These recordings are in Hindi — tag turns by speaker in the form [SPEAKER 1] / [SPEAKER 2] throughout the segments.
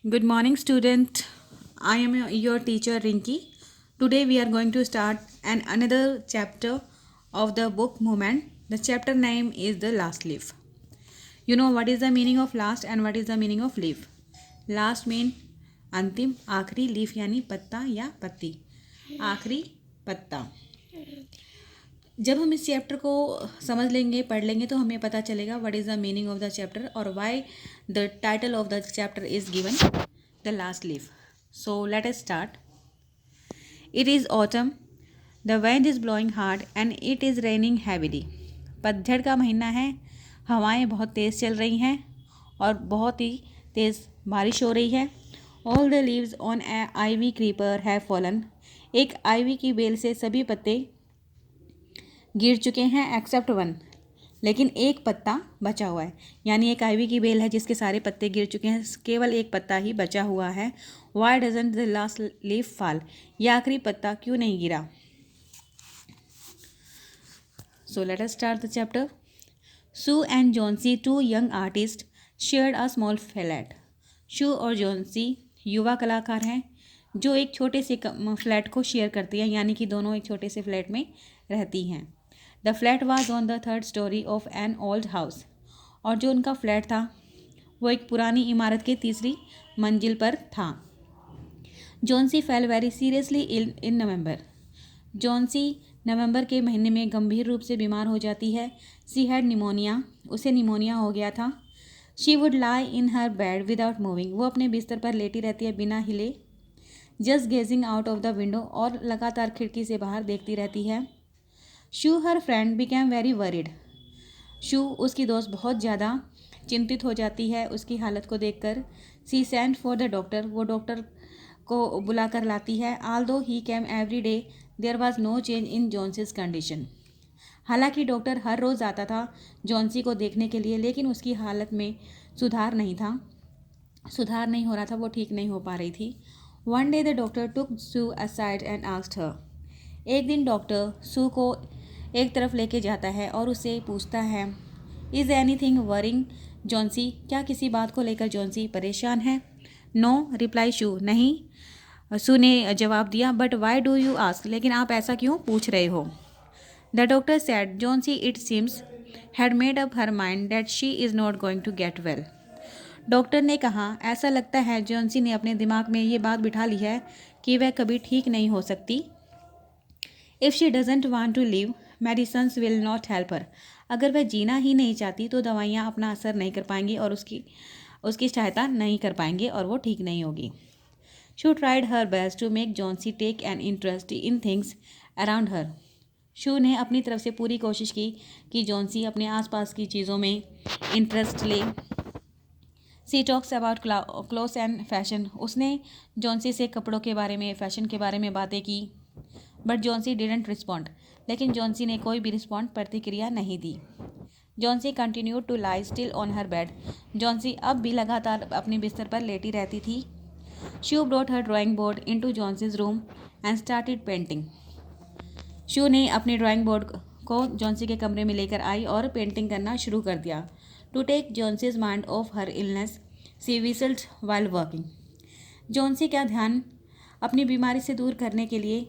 [SPEAKER 1] Good morning, student. I am your teacher Rinki. Today we are going to start another chapter of the book Movement. The chapter name is The Last Leaf. You know what is the meaning of last and what is the meaning of leaf? Last mean अंतिम, आखिरी, लीफ यानी पत्ता या पत्ती, आखिरी पत्ता। जब हम इस चैप्टर को समझ लेंगे, पढ़ लेंगे तो हमें पता चलेगा what is the meaning of the chapter और why the title of the chapter is given the last leaf. So let us start. It is autumn, the wind is blowing hard and it is raining heavily. पतझड़ का महीना है, हवाएं बहुत तेज़ चल रही हैं और बहुत ही तेज़ बारिश हो रही है। All the leaves on a ivy creeper have fallen. एक आईवी की बेल से सभी पत्ते गिर चुके हैं एक्सेप्ट वन, लेकिन एक पत्ता बचा हुआ है। यानी एक आईवी की बेल है जिसके सारे पत्ते गिर चुके हैं, केवल एक पत्ता ही बचा हुआ है। Why doesn't the last leaf fall? यह आखिरी पत्ता क्यों नहीं गिरा? So let us start the chapter. Sue and Johnsy, two young artist, shared a small flat. Sue और जॉन्सी युवा कलाकार हैं जो एक छोटे से फ्लैट को शेयर करती हैं, यानी कि दोनों एक छोटे से फ्लैट में रहती हैं। The flat was on the third story of an old house. और जो उनका फ्लैट था वो एक पुरानी इमारत के तीसरी मंजिल पर था। Johnsy fell very seriously ill in November. Johnsy नवंबर के महीने में गंभीर रूप से बीमार हो जाती है। सी हैड निमोनिया, उसे निमोनिया हो गया था। She would lie in her bed without moving, वो अपने बिस्तर पर लेटी रहती है बिना हिले। Just gazing out of the window, और लगातार खिड़की से बाहर देखती रहती है। Sue her friend became very worried. Sue उसकी दोस्त बहुत ज़्यादा चिंतित हो जाती है उसकी हालत को देखकर। She sent for the doctor, वो डॉक्टर को बुला कर लाती है। Although he came every day there was no change in Johnsy's condition. हालांकि डॉक्टर हर रोज़ आता था जॉन्सी को देखने के लिए, लेकिन उसकी हालत में सुधार नहीं था, सुधार नहीं हो रहा था, वो ठीक नहीं हो पा रही थी। One day the doctor took Sue aside and asked her. एक दिन डॉक्टर सू को एक तरफ लेके जाता है और उससे पूछता है, is any thing worrying Johnsy? क्या किसी बात को लेकर जॉन्सी परेशान है? नो, रिप्लाई शू, नहीं, सू ने जवाब दिया। But why do you ask? लेकिन आप ऐसा क्यों पूछ रहे हो? The doctor said Johnsy it seems had made up her mind that she is not going to get well. Doctor ने कहा, ऐसा लगता है जॉन्सी ने अपने दिमाग में ये बात बिठा ली है कि वह कभी ठीक नहीं हो सकती। If she doesn't want to live, medicines will not help her. अगर वह जीना ही नहीं चाहती तो दवाइयाँ अपना असर नहीं कर पाएंगी और उसकी सहायता नहीं कर पाएंगे और वो ठीक नहीं होगी। Sue tried her best to make Johnsy take an interest in things around her. Sue ने अपनी तरफ से पूरी कोशिश की कि जॉन्सी अपने आसपास की चीज़ों में इंटरेस्ट ले। She talks about clothes and fashion, उसने जॉन्सी से कपड़ों के बारे में, फैशन के बारे में बातें की। बट जॉन्सी डिडेंट रिस्पॉन्ड, लेकिन जॉन्सी ने कोई भी रिस्पॉन्ड, प्रतिक्रिया नहीं दी। Johnsy continue to lie still on her bed. Johnsy अब भी लगातार अपने बिस्तर पर लेटी रहती थी। Sue brought her drawing board into Johnsy's room and started painting. Sue ने अपने ड्राइंग बोर्ड को जॉन्सी के कमरे में लेकर आई और पेंटिंग करना शुरू कर दिया। To take Johnsy's mind off her illness, she whistled while working. Johnsy का ध्यान अपनी बीमारी से दूर करने के लिए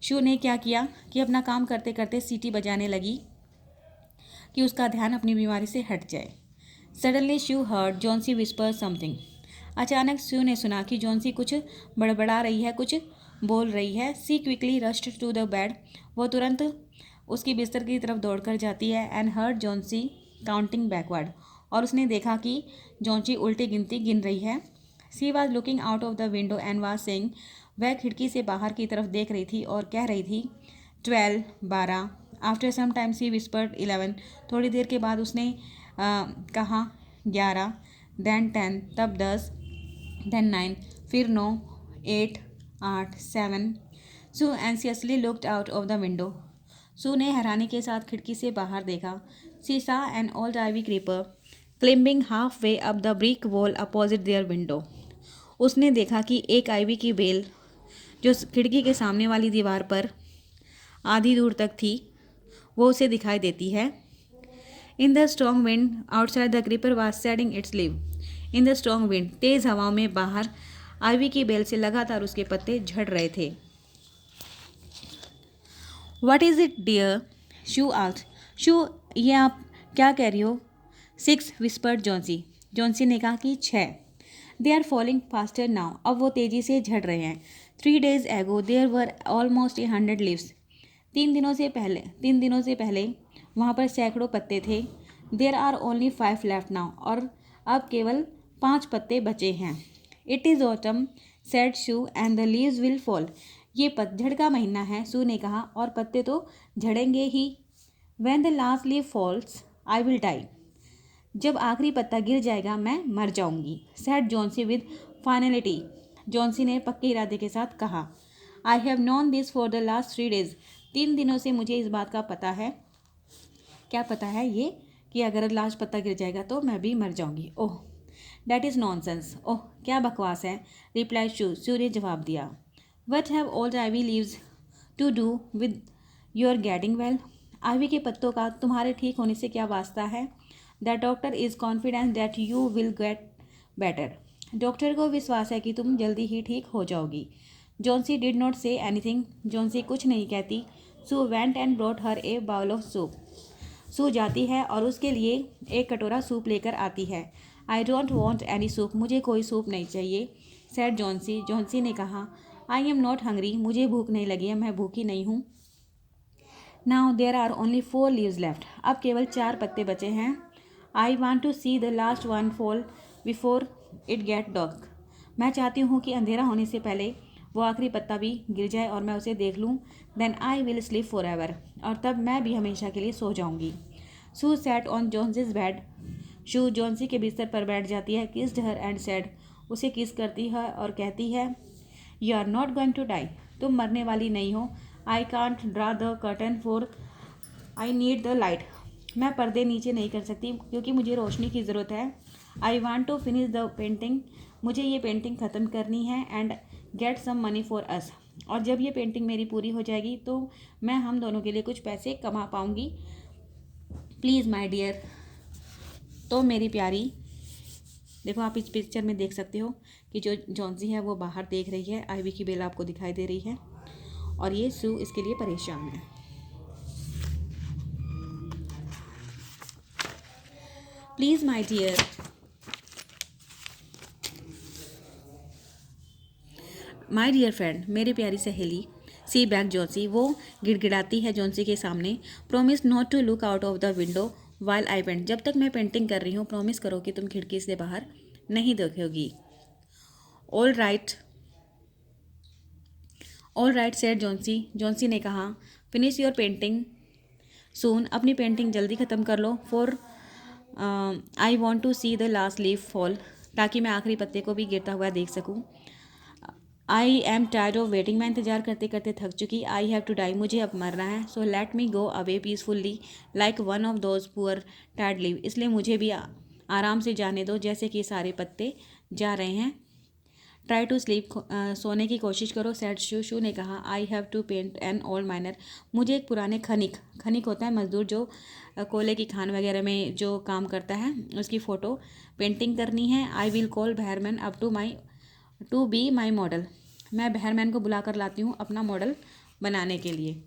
[SPEAKER 1] शू ने क्या किया कि अपना काम करते करते सीटी बजाने लगी कि उसका ध्यान अपनी बीमारी से हट जाए। सडनली शू हर्ड जॉन्सी विस्पर समथिंग। अचानक शू ने सुना कि जॉन्सी कुछ बड़बड़ा रही है, कुछ बोल रही है। She quickly rushed to the bed, वो तुरंत उसकी बिस्तर की तरफ दौड़कर जाती है। And heard Johnsy counting backward, और उसने देखा कि जॉन्सी उल्टी गिनती गिन रही है। She was looking out of the window and was saying, वह खिड़की से बाहर की तरफ देख रही थी और कह रही थी 12, 12। आफ्टर सम टाइम सी विस्पर्ड 11, थोड़ी देर के बाद उसने कहा 11, देन 10, तब 10, देन 9, फिर 9, 8, 8, 7। Sue anxiously looked out of the window. Sue ने हैरानी के साथ खिड़की से बाहर देखा। She saw an old ivy creeper climbing half way up the brick wall opposite their window. उसने देखा कि एक आईवी की बेल जो खिड़की के सामने वाली दीवार पर आधी दूर तक थी, वो उसे दिखाई देती है। In the strong wind outside the creeper was shedding its leave. In the strong wind, तेज़ हवाओं में बाहर आइवी की बेल से लगातार उसके पत्ते झड़ रहे थे। What is it dear? Sue asked. Sue, ये आप क्या कह रही हो? 6 विस्पर्ड जॉन्सी। जॉन्सी ने कहा कि 6। They are falling faster now, अब वो तेज़ी से झड़ रहे हैं। 3 days एगो देयर वर ऑलमोस्ट 100 लीव्स। 3 दिनों से पहले वहाँ पर सैकड़ों पत्ते थे। There are only 5 left now, और अब केवल 5 पत्ते बचे हैं। It is autumn said Sue and the leaves will fall. ये पतझड़ का महीना है, शू ने कहा, और पत्ते तो झड़ेंगे ही। When the last leave falls I will die. जब आखिरी पत्ता गिर जाएगा मैं मर जाऊंगी। Said Johnsy with finality. Johnsy ने पक्के इरादे के साथ कहा। I have known this for the last 3 days। 3 दिनों से मुझे इस बात का पता है। क्या पता है? ये कि अगर लास्ट पत्ता गिर जाएगा तो मैं भी मर जाऊंगी। Oh, that is nonsense. Oh, क्या बकवास है, रिप्लाई शू ने जवाब दिया। What have all ivy leaves to do with your getting well? Ivy के पत्तों का तुम्हारे ठीक होने से क्या वास्ता है? The doctor is confident that you will get better. Doctor को विश्वास है कि तुम जल्दी ही ठीक हो जाओगी। Johnsy did not say anything. Johnsy कुछ नहीं कहती। Sue went and brought her a bowl of soup. Sue जाती है और उसके लिए एक कटोरा सूप लेकर आती है। I don't want any soup, मुझे कोई सूप नहीं चाहिए, सैड जॉन्सी। जॉन्सी ने कहा। आई एम नॉट हंग्री, मुझे भूख नहीं लगी है, मैं भूखी नहीं हूँ। Now there are only 4 leaves left. अब केवल 4 पत्ते बचे हैं। I want to see the last one fall before it get dark. मैं चाहती हूँ कि अंधेरा होने से पहले वो आखिरी पत्ता भी गिर जाए और मैं उसे देख लूँ। Then I will sleep for ever, और तब मैं भी हमेशा के लिए सो जाऊँगी। Sue sat on Johnsy's bed. Sue Johnsy के बिस्तर पर बैठ जाती है, किस्ड हर एंड सेड, उसे किस करती है और कहती है, you are not going to die, तुम मरने वाली नहीं हो। I can't draw the curtain for I need the light, मैं पर्दे नीचे नहीं कर सकती क्योंकि मुझे रोशनी की ज़रूरत है। I want to finish the painting, मुझे ये पेंटिंग ख़त्म करनी है। And get some money for us, और जब ये पेंटिंग मेरी पूरी हो जाएगी तो मैं हम दोनों के लिए कुछ पैसे कमा पाऊँगी। Please my dear. तो मेरी प्यारी, देखो आप इस पिक्चर में देख सकते हो कि जो जॉन्सी है वो बाहर देख रही है, आइवी की बेल आपको दिखाई दे रही है, और ये सू इसके लिए परेशान है। Please my dear. My dear friend, मेरी प्यारी सहेली, सी बैक जॉन्सी, वो गिड़गिड़ाती है जॉन्सी के सामने। Promise not to look out of the window while I paint, जब तक मैं पेंटिंग कर रही हूँ प्रॉमिस करो कि तुम खिड़की से बाहर नहीं देखोगी। All right said Johnsy. Johnsy ने कहा। फिनिश योर पेंटिंग सून, अपनी पेंटिंग जल्दी ख़त्म कर लो। For I want to see the last leaf fall, ताकि मैं आखिरी पत्ते को भी गिरता हुआ देख सकूँ। I am tired of waiting, मैं इंतजार करते करते थक चुकी। आई हैव टू डाई, मुझे अब मरना है। So let me go away peacefully like one of those poor tired leave, इसलिए मुझे भी आराम से जाने दो जैसे कि सारे पत्ते जा रहे हैं। ट्राई टू स्लीप, सोने की कोशिश करो, सैड शू ने कहा। I have to paint an old miner, मुझे एक पुराने खनिक होता है मजदूर जो कोयले की खान वगैरह में जो काम करता है, उसकी फ़ोटो पेंटिंग करनी है। I will call Behrman up to be my model, मैं बहरमैन को बुला कर लाती हूँ अपना मॉडल बनाने के लिए।